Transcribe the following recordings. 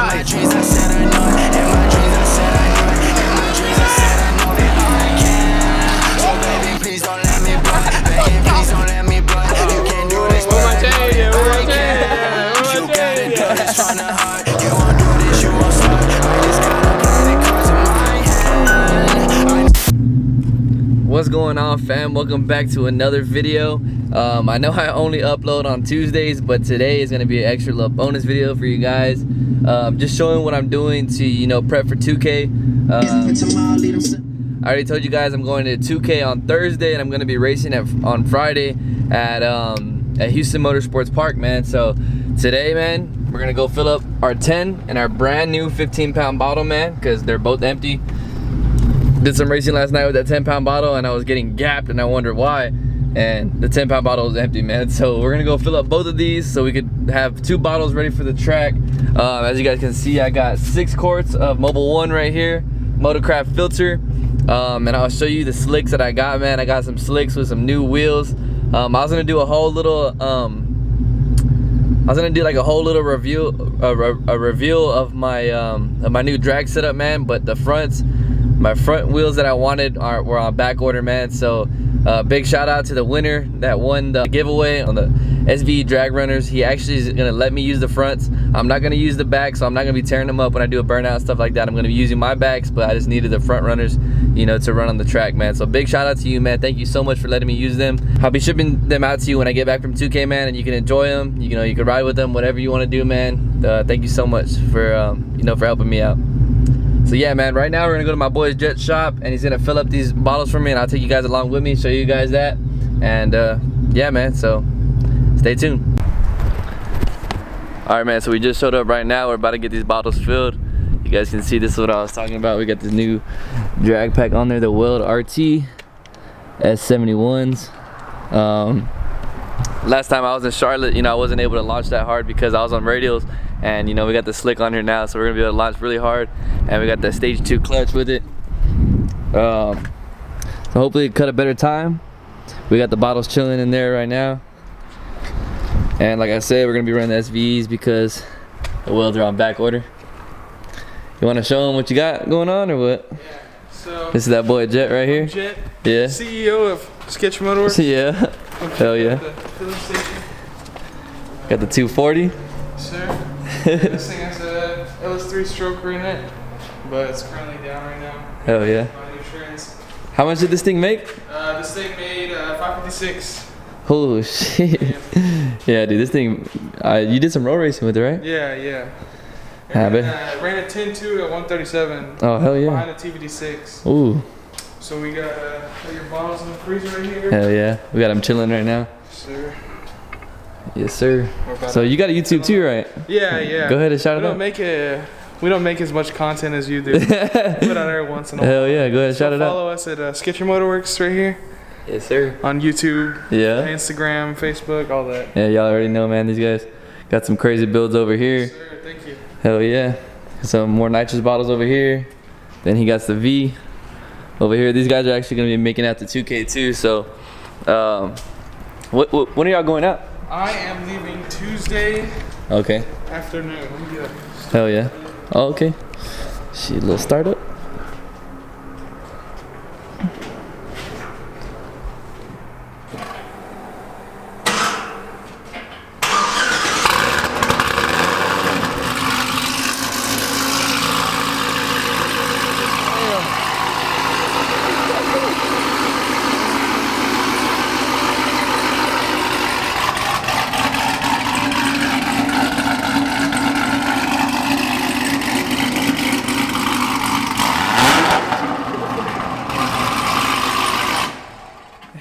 my dreams I said I know it. In my dreams I said I know it. In my dreams I said I know that I can. So baby, please don't let me blow. Baby, please don't let me blow. You can't do this, but I know that I can. You gotta do this from the heart. You won't do this, you won't start. I just gotta play the cards in my hand. What's going on, fam? Welcome back to another video. I know I only upload on Tuesdays, but today is going to be an extra little bonus video for you guys. Just showing what I'm doing to, you know, prep for 2K. I already told you guys I'm going to 2K on Thursday, and I'm going to be racing on Friday at Houston Motorsports Park, man. So today, man, we're going to go fill up our 10 and our brand new 15-pound bottle, man, because they're both empty. Did some racing last night with that 10-pound bottle, and I was getting gapped, and I wondered why. And the 10-pound bottle was empty, man. So we're gonna go fill up both of these so we could have 2 bottles ready for the track. As you guys can see, I got 6 quarts of Mobil 1 right here, Motorcraft filter. And I'll show you the slicks that I got, man. I got some slicks with some new wheels. I was gonna do a whole little review, a reveal of my new drag setup, man. But my front wheels that I wanted were on back order, man. So big shout out to the winner that won the giveaway on the SV drag runners. He actually is gonna let me use the fronts. I'm not gonna use the back, so I'm not gonna be tearing them up when I do a burnout and stuff like that. I'm gonna be using my backs, but I just needed the front runners, you know, to run on the track, man. So big shout out to you, man. Thank you so much for letting me use them. I'll be shipping them out to you when I get back from 2K, man, and you can enjoy them. You know, you can ride with them, whatever you want to do, man. Thank you so much for you know, for helping me out. So yeah, man, right now we're gonna go to my boy's jet shop, and he's gonna fill up these bottles for me, and I'll take you guys along with me, show you guys that. And yeah, man, so stay tuned. All right, man, so we just showed up right now. We're about to get these bottles filled. You guys can see this is what I was talking about. We got this new drag pack on there, the WELD RT S71s. Last time I was in Charlotte, you know, I wasn't able to launch that hard because I was on radials. And you know, we got the slick on here now, so we're gonna be able to launch really hard. And we got the stage 2 clutch with it. So hopefully cut a better time. We got the bottles chilling in there right now. And like I said, we're gonna be running the SVs because the wheels are on back order. You wanna show them what you got going on or what? Yeah, so this is that boy Jet right here. Jet, yeah. CEO of Sketch Motorworks. Yeah. Hell yeah. Got the 240. Sir. This thing has a LS3 stroker in it, but it's currently down right now. Hell yeah. How much did this thing make? This thing made 556. Holy shit. Yeah, dude, this thing, you did some road racing with it, right? Yeah, yeah. And, ran a 10.2 at 137. Oh, hell yeah. Behind a TVD6. Ooh. So we got your bottles in the freezer right here. Hell yeah. We got them chilling right now. Sir. Yes, sir. So you got a YouTube too, right? Yeah, yeah. Go ahead and shout it out. We don't make as much content as you do. Put out there once in a while. Hell yeah, go ahead and shout it out. Follow us at Sketch Motorworks right here. Yes, sir. On YouTube, yeah, Instagram, Facebook, all that. Yeah, y'all already know, man. These guys got some crazy builds over here. Yes, sir. Thank you. Hell yeah. Some more nitrous bottles over here. Then he got the V over here. These guys are actually gonna be making out to 2K too. So, when are y'all going out? I am leaving Tuesday. Okay. Afternoon. Yeah. Hell yeah. Oh, okay. She a little startup.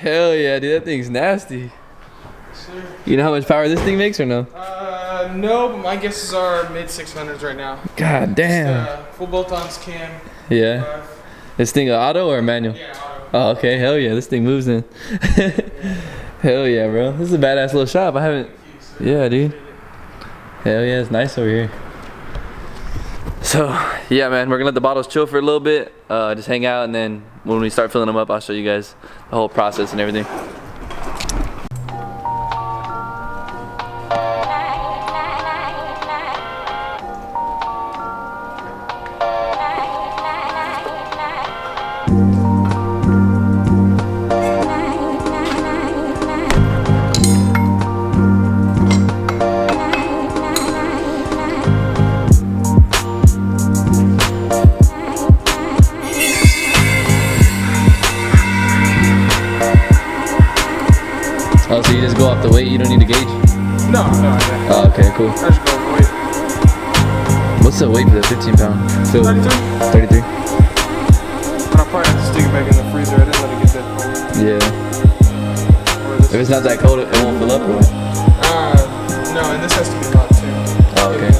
Hell yeah, dude, that thing's nasty. Sure. You know how much power this thing makes or no? No, but my guesses are mid 600s right now. God damn. Just, full bolt-ons cam. Yeah. This thing auto or manual? Yeah, auto. Oh, okay, hell yeah, this thing moves in. Hell yeah, bro. This is a badass little shop. I haven't. Yeah, dude. Hell yeah, it's nice over here. So, yeah, man, we're gonna let the bottles chill for a little bit. Just hang out, and then when we start filling them up, I'll show you guys the whole process and everything. Oh, so you just go off the weight, you don't need to gauge? No. Oh, okay, cool. I just go for weight. What's the weight for the 15 pound? 33. 33? But I'll probably have to stick it back in the freezer. I didn't let it get that cold. Yeah. Or this- If it's not that cold, it won't fill up or what? No, and this has to be hot too. Oh, okay.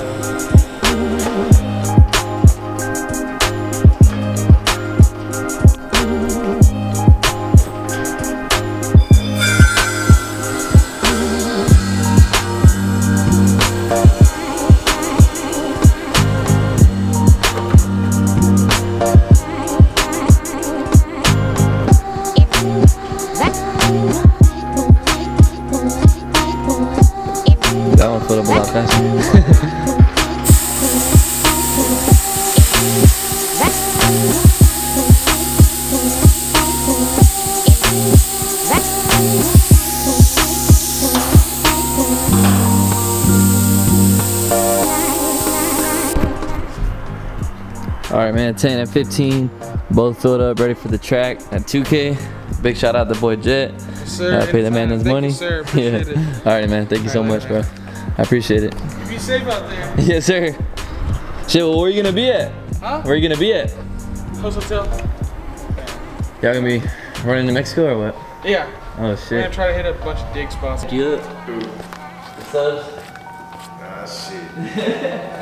That one filled up a lot faster. Alright man, 10 and 15, both filled up, ready for the track at 2K. Big shout out to boy Jet. Sir, Pay the man his thank money. You, sir. Appreciate it. Alright man, thank you so much, bro. I appreciate it. Be safe out there. Yes sir. Shit, well, where are you gonna be at? Huh? Where are you gonna be at? Host hotel. Y'all gonna be running to Mexico or what? Yeah. Oh We're shit. gonna try to hit a bunch of dig spots. You What's up? Ah, shit.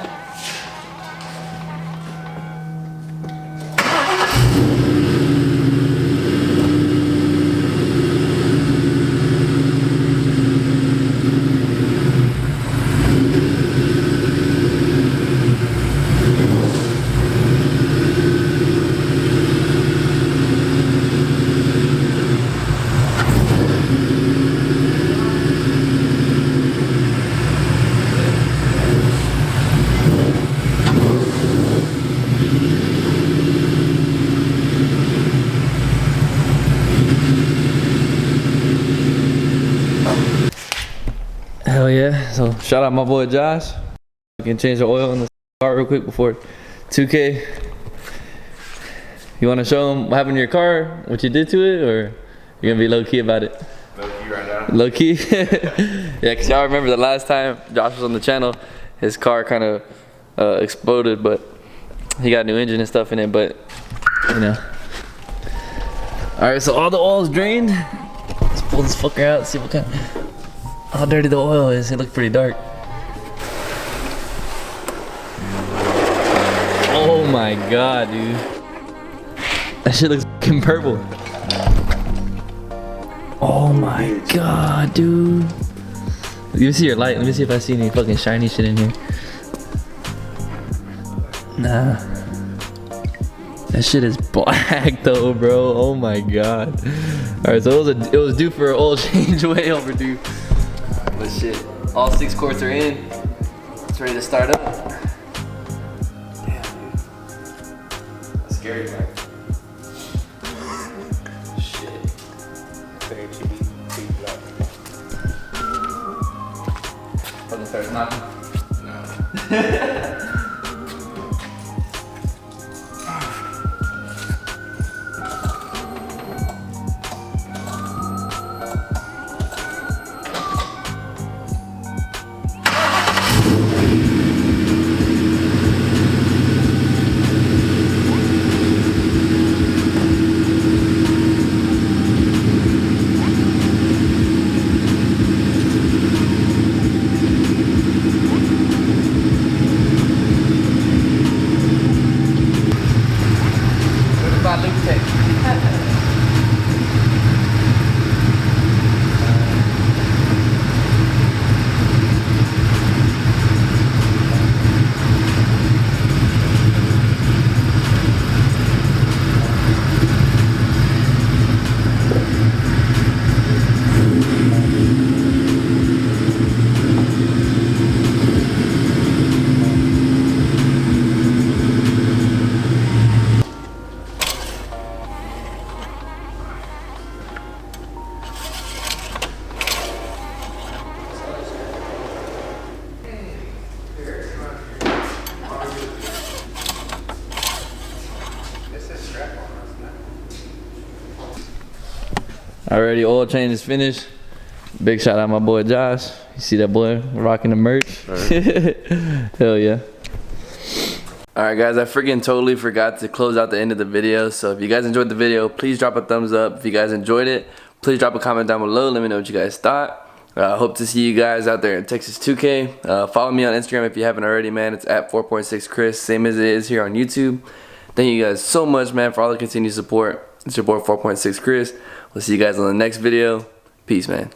Hell yeah. So shout out my boy Josh. We can change the oil in the car real quick before 2K. You wanna show him what happened to your car? What you did to it, or you gonna be low key about it? Low key right now. Low key? Yeah, cause y'all remember the last time Josh was on the channel, his car kind of exploded, but he got a new engine and stuff in it, but you know. All right, so all the oil is drained. Let's pull this fucker out, see what kind, how dirty the oil is. It looked pretty dark. Oh my God, dude. That shit looks fucking purple. Oh my God, dude. Let me see your light. Let me see if I see any fucking shiny shit in here. Nah. That shit is black though, bro. Oh my God. Alright, so it was due for an oil change, way overdue. But shit, all 6 quarts are in. It's ready to start up. Damn, dude. That's scary, man. Shit. Fucking starts knocking. No. Already, oil change is finished. Big shout out my boy Josh. You see that boy rocking the merch? Hell yeah. Alright guys, I freaking totally forgot to close out the end of the video. So if you guys enjoyed the video, please drop a thumbs up. If you guys enjoyed it, please drop a comment down below. Let me know what you guys thought. Hope to see you guys out there in Texas 2K. Follow me on Instagram if you haven't already, man. It's at 4.6Chris, same as it is here on YouTube. Thank you guys so much, man, for all the continued support. It's your boy 4.6Chris. We'll see you guys on the next video. Peace, man.